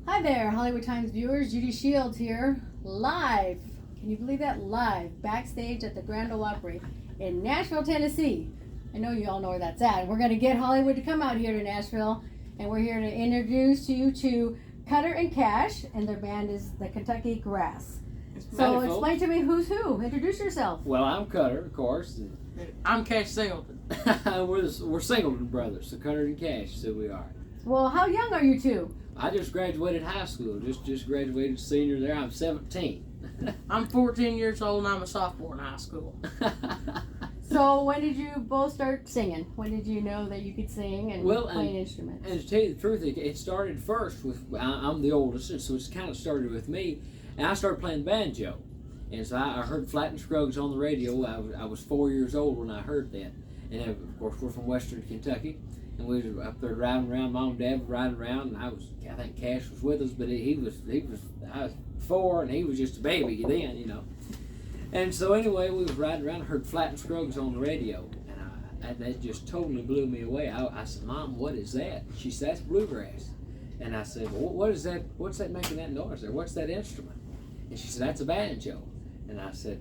Hi there, Hollywood Times viewers. Judy Shields here, live. Can you believe that? Live, backstage at the Grand Ole Opry in Nashville, Tennessee. I know you all know where that's at. We're going to get Hollywood to come out here to Nashville, and we're here to introduce you to Cutter and Cash, and their band is the Kentucky Grass. So explain to me who's who. Introduce yourself. Well, I'm Cutter, of course. I'm Cash Singleton. we're Singleton brothers, so Cutter and Cash, so we are. Well, how young are you two? I just graduated high school, just graduated senior there. I'm 17. I'm 14 years old and I'm a sophomore in high school. So when did you both start singing? When did you know that you could sing and play instruments? And to tell you the truth, it started first with, I'm the oldest, and so it's kind of started with me. And I started playing banjo. And so I heard Flatt and Scruggs on the radio. I was 4 years old when I heard that. And of course, we're from Western Kentucky. And we was up there riding around. Mom and Dad were riding around, and I think Cash was with us, but I was 4, and he was just a baby then, you know. And so anyway, we was riding around, and heard Flatt and Scruggs on the radio, and that just totally blew me away. I said, "Mom, what is that?" She said, "That's bluegrass." And I said, "Well, what is that? What's that making that noise there? What's that instrument?" And she said, "That's a banjo." And I said,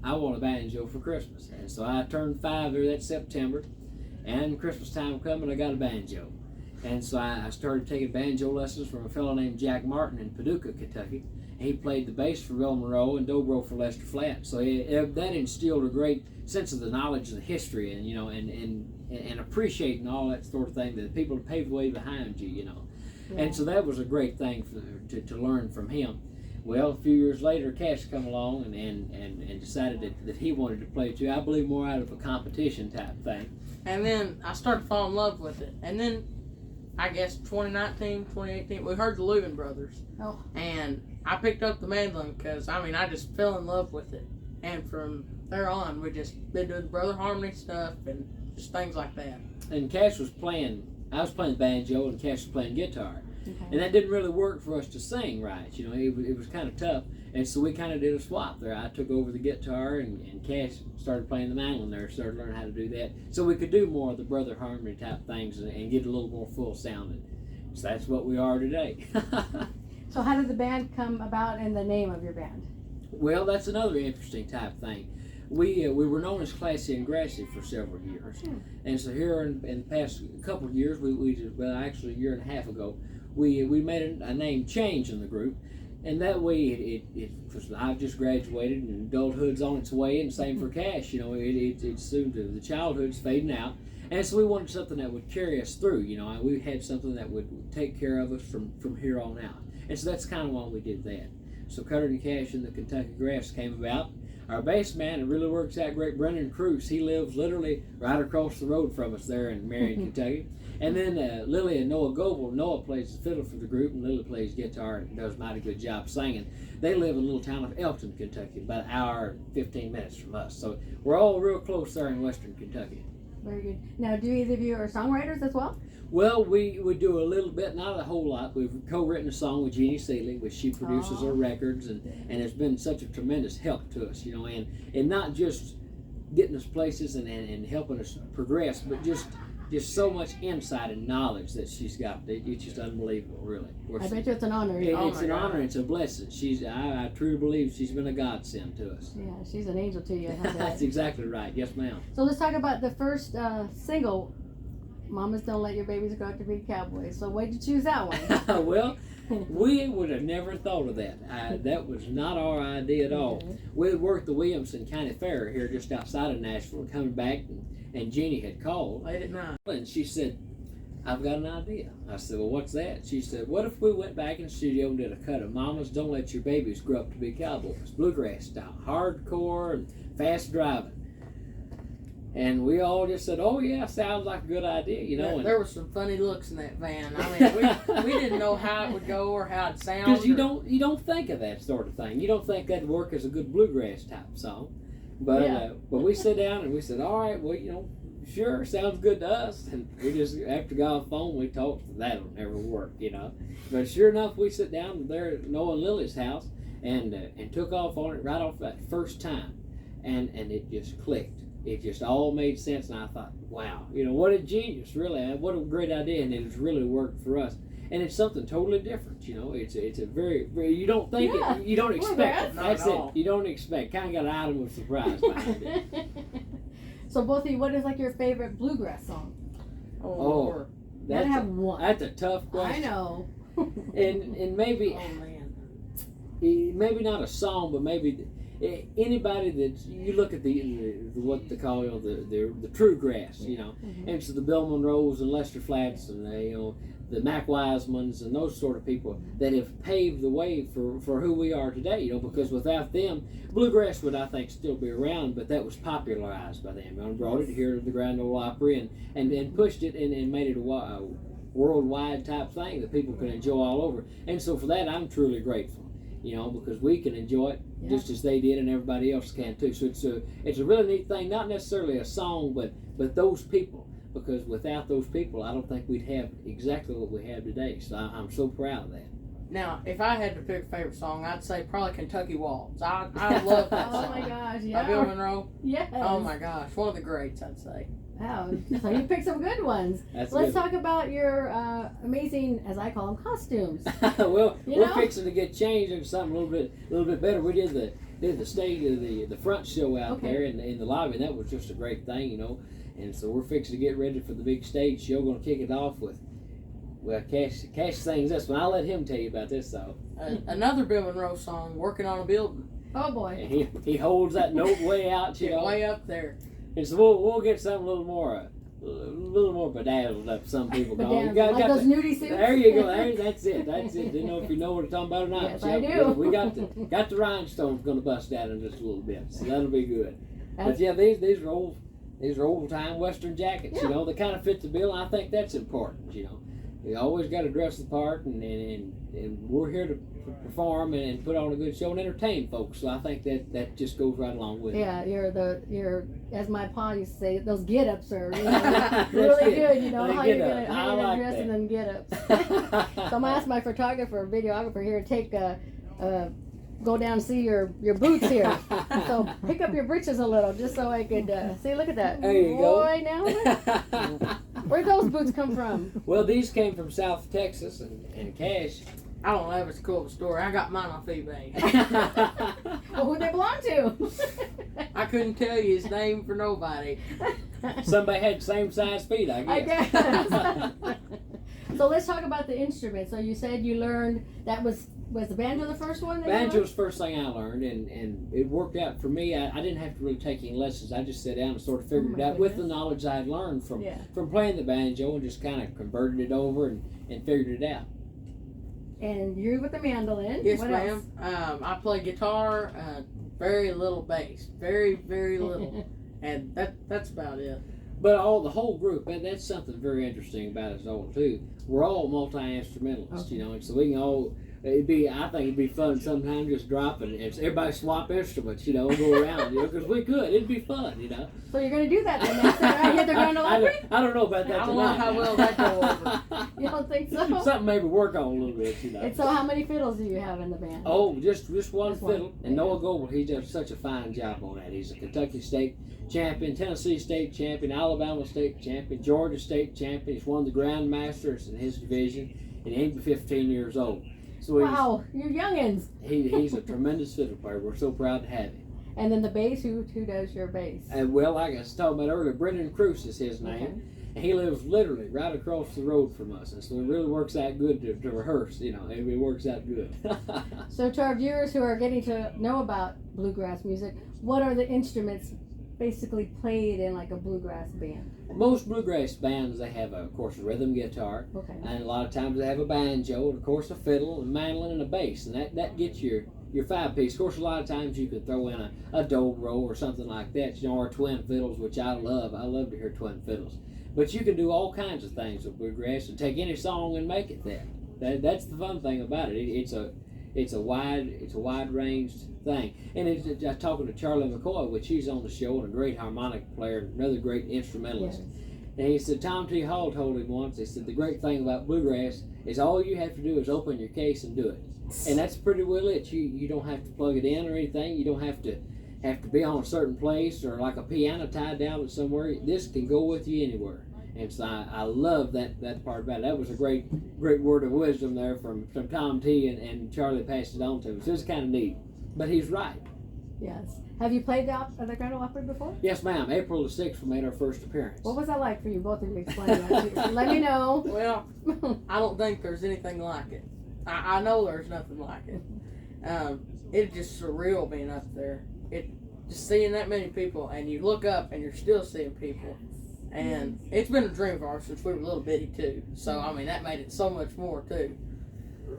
"I want a banjo for Christmas." And so I turned 5 there that September. And Christmas time come and I got a banjo. And so I started taking banjo lessons from a fellow named Jack Martin in Paducah, Kentucky. He played the bass for Bill Monroe and dobro for Lester Flatt. So that instilled a great sense of the knowledge of the history and, you know, and appreciating all that sort of thing, that people paved the way behind you, you know. Yeah. And so that was a great thing to learn from him. Well, a few years later, Cash come along and decided that he wanted to play too. I believe more out of a competition type thing. And then I started to fall in love with it. And then, I guess 2019, 2018, we heard the Louvin Brothers. Oh. And I picked up the mandolin because, I just fell in love with it. And from there on, we just been doing brother harmony stuff and just things like that. And Cash was playing, I was playing banjo and Cash was playing guitar. Okay. And that didn't really work for us to sing right, you know, it was kind of tough. And so we kind of did a swap there. I took over the guitar and Cash started playing the mandolin there, started learning how to do that. So we could do more of the brother harmony type things and get a little more full sounding. So that's what we are today. So how did the band come about and the name of your band? Well, that's another interesting type thing. We were known as Classy and Grassy for several years. And so here in the past couple of years, actually a year and a half ago, we made a name change in the group, and that way because I've just graduated and adulthood's on its way, and same for Cash. You know, it's soon to the childhood's fading out, and so we wanted something that would carry us through. You know, we had something that would take care of us from here on out, and so that's kind of why we did that. So Cutter and Cash and the Kentucky Grass came about. Our bass man, it really works out great, Brendan Cruz. He lives literally right across the road from us there in Marion, Kentucky. And then Lily and Noah Goebel. Noah plays the fiddle for the group, and Lily plays guitar and does a mighty good job singing. They live in the little town of Elton, Kentucky, about an hour and 15 minutes from us. So we're all real close there in Western Kentucky. Very good. Now, do either of you are songwriters as well? Well, we do a little bit, not a whole lot. We've co-written a song with Jeannie Seely, which she produces our records, and it's been such a tremendous help to us, you know, and not just getting us places and helping us progress, but just so much insight and knowledge that she's got. It's just unbelievable, really. I bet you it's an honor. It's an honor. It's a blessing. I truly believe she's been a godsend to us. Yeah, she's an angel to you. That's exactly right. Yes, ma'am. So let's talk about the first single, Mamas Don't Let Your Babies Grow Up to Be Cowboys. So why'd you choose that one? Well, we would have never thought of that. That was not our idea at all. Okay. We had worked the Williamson County Fair here just outside of Nashville, coming back, and Jeannie had called. Late at night. And she said, "I've got an idea." I said, "Well, what's that?" She said, "What if we went back in the studio and did a cut of Mamas Don't Let Your Babies Grow Up to Be Cowboys, bluegrass style, hardcore and fast driving?" And we all just said, "Oh yeah, sounds like a good idea," you know. There were some funny looks in that van. We didn't know how it would go or how it sounded. Because you don't think of that sort of thing. You don't think that'd work as a good bluegrass type song. But we sat down and we said, "All right, well, you know, sure, sounds good to us." And we just, after got off the phone, we talked, that'll never work, you know. But sure enough, we sat down there at Noah and Lily's house and took off on it right off that first time. And it just clicked. It just all made sense, and I thought, wow, you know, what a genius, really. What a great idea, and it has really worked for us. and it's something totally different. You know, it's a very, very, you don't think Yeah. it, you don't expect it. Not That's at it. all. You don't expect. Kind of got an item of surprise behind it. So both of you, what is like your favorite bluegrass song? Oh, Oh. Lord. Gotta That's have a, one. that's a tough question. I know. And maybe Oh, man. maybe not a song, but maybe anybody that you look at the what they call, you know, the true grass, you know, and so the Bill Monroes and Lester Flats and you know, the Mac Wisemans and those sort of people that have paved the way for who we are today, you know, because without them, bluegrass would, I think, still be around, but that was popularized by them, and brought it here to the Grand Ole Opry and pushed it and made it a worldwide type thing that people can enjoy all over. And so for that, I'm truly grateful, you know, because we can enjoy it just as they did, and everybody else can too. So it's a really neat thing, not necessarily a song, but those people, because without those people, I don't think we'd have exactly what we have today. So I'm so proud of that. Now, if I had to pick a favorite song, I'd say probably Kentucky Waltz. I love that Oh song. my gosh, By Bill yeah. Monroe. Yes. Oh my gosh, one of the greats, I'd say. Wow. So you picked some good ones. That's Let's good. talk about your amazing, as I call them, costumes. Well, You we're know? fixing to get changed into something a little bit better. We did the stage of the front show out Okay. there in the lobby, and that was just a great thing, you know. And so we're fixing to get ready for the big stage show. Going to kick it off with, well, Cash sings this one. I'll let him tell you about this song. Another Bill Monroe song, Working on a Building. Oh boy. And he holds that note way out, you Get know. way up there. And so we'll get something a little more bedazzled up. Some people call it. Bedazzled, like those nudie suits? There you go. That's it. Didn't know if you know what I'm talking about or not. Yes, So, I do. We got the rhinestones going to bust out in just a little bit, so that'll be good. But That's- yeah, these are old time Western jackets. Yeah. You know, they kind of fit the bill. And I think that's important. You know, you always got to dress the part, and we're here to perform and put on a good show and entertain folks. So I think that just goes right along with it. Yeah, you're as my pa used to say, those get-ups are you know, That's really it. good. You know They how get you're up. gonna I like dress that. and then get-ups. So I'm gonna ask my photographer, videographer here to take go down and see your boots here. So pick up your breeches a little, just so I could see. Look at that. There you Boy, go. now where'd those boots come from? Well, these came from South Texas, and Cash. I don't know if it's a cool story. I got mine off eBay. Well, who they belong to? I couldn't tell you his name for nobody. Somebody had the same size feet, I I guess. guess. So let's talk about the instrument. So you said you learned that was the banjo the first one? That you learned? Banjo's the first thing I learned, and it worked out for me. I didn't have to really take any lessons. I just sat down and sort of figured my it out with the goodness. knowledge I had learned from Yeah. playing the banjo, and just kind of converted it over and figured it out. And you're with the mandolin. Yes, What ma'am. I play guitar, very little bass, very, very little, and that's about it. But the whole group, and that's something very interesting about us all too. We're all multi-instrumentalists, Okay. you know, and so we can all. I think it'd be fun sometime just dropping. It's everybody swap instruments, you know, and go around, you know, because we could. It'd be fun, you know. So you're gonna do that then? Next time I hit the Grand Ole Opry? I don't know about that I don't tonight. know how well that go over. You don't think so? Something maybe work on a little bit, you know. And so how many fiddles do you have in the band? Oh, just one Just one. fiddle. And Noah Goebel, he does such a fine job on that. He's a Kentucky State champion, Tennessee State champion, Alabama State champion, Georgia State champion. He's won the Grand Masters in his division, and he ain't 15 years old. So Wow, you youngins. he's a tremendous fiddle player. We're so proud to have him. And then the bass, who does your bass? And well, like I was talking about earlier, Brendan Cruz is his name. Okay. And he lives literally right across the road from us. And so it really works out good to rehearse, you know. It works out good. So to our viewers who are getting to know about bluegrass music, what are the instruments basically played in like a bluegrass band? Most bluegrass bands, they have, of course, a rhythm guitar. Okay. And a lot of times they have a banjo, and of course a fiddle, a mandolin, and a bass. And that gets your five-piece. Of course, a lot of times you could throw in a dobro or something like that, you know, or twin fiddles, which I love. I love to hear twin fiddles. But you can do all kinds of things with bluegrass and take any song and make it that. That's the fun thing about it. It's a wide ranged thing. And I was talking to Charlie McCoy, which he's on the show, and a great harmonic player, another great instrumentalist. Yes. And he said, Tom T. Hall told him once, he said, the great thing about bluegrass is all you have to do is open your case and do it. And that's pretty well it. You don't have to plug it in or anything. You don't have to be on a certain place or like a piano tied down somewhere. This can go with you anywhere. And so I love that part about it. That was a great word of wisdom there from Tom T, and Charlie passed it on to us. It was kind of neat. But he's right. Yes. Have you played the Grand Ole Opry before? Yes, ma'am. April the 6th, we made our first appearance. What was that like for you, both of you? Explain that. Let me know. Well, I don't think there's anything like it. I know there's nothing like it. It's just surreal being up there. Just seeing that many people, and you look up and you're still seeing people. And it's been a dream of ours since we were little bitty too. So I mean that made it so much more too.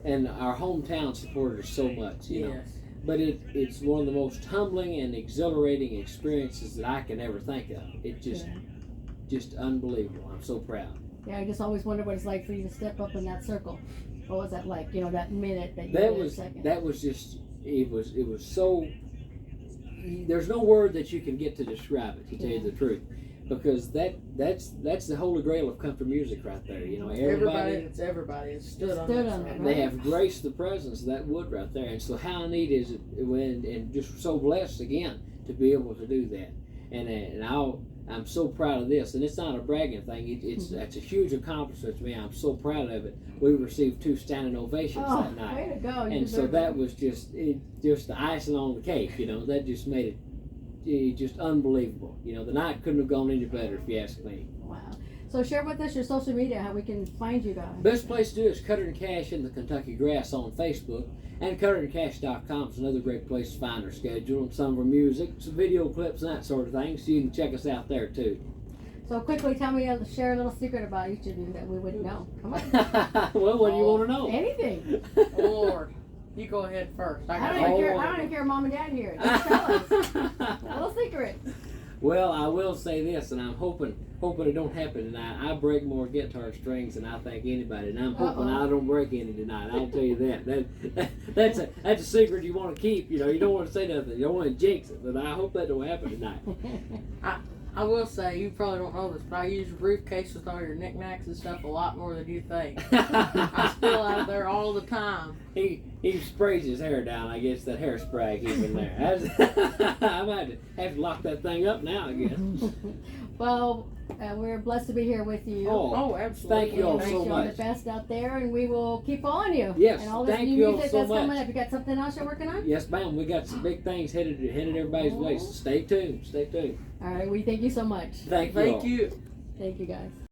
And our hometown supported us so much, you know. Yes. But it's one of the most humbling and exhilarating experiences that I can ever think of. It just unbelievable. I'm so proud. Yeah, I just always wonder what it's like for you to step up in that circle. What was that like? You know, that minute that you That did was a second. that was just it was so. There's no word that you can get to describe it. To tell you the truth, because that's the holy grail of country music right there. You know, everybody has stood on Stood that on side. it, they have graced the presence of that wood right there, and so how neat is it when, and just so blessed again to be able to do that. And I'm so proud of this, and it's not a bragging thing. It's a huge accomplishment to me. I'm so proud of it. We received 2 standing ovations that night, way to go! You and so deserve that it. was just the icing on the cake. You know, that just made it just unbelievable. You know, the night couldn't have gone any better if you ask me. Wow. So share with us your social media, how we can find you guys. Best place to do is Cutter and Cash in the Kentucky Grass on Facebook, and cutterandcash.com is another great place to find our schedule and some of our music, some video clips and that sort of thing, so you can check us out there too. So quickly, share a little secret about each of you that we wouldn't know. Come on. Well, what do you want to know? Anything. Lord, you go ahead first. I don't even care, Mom and Dad here. Just tell us. A little secret. Well, I will say this, and I'm hoping it don't happen tonight. I break more guitar strings than I think anybody, and I'm hoping I don't break any tonight. I'll tell you that. That's a secret you want to keep. You know, you don't want to say nothing. You don't want to jinx it, but I hope that don't happen tonight. I will say, you probably don't know this, but I use your briefcase with all your knickknacks and stuff a lot more than you think. I spill out of there all the time. He sprays his hair down. I guess that hairspray I keep in there. I might have to lock that thing up now, I guess. Well, we're blessed to be here with you. Oh, absolutely. Thank you all Wish so you all the much. best out there, and we will keep following you. Yes, and all this thank new you all music so that's coming much. up. You got something else you're working on? Yes, ma'am. We got some big things headed everybody's way, so stay tuned. Stay tuned. All right, we thank you so much. Thank you all. Thank you. Thank you, guys.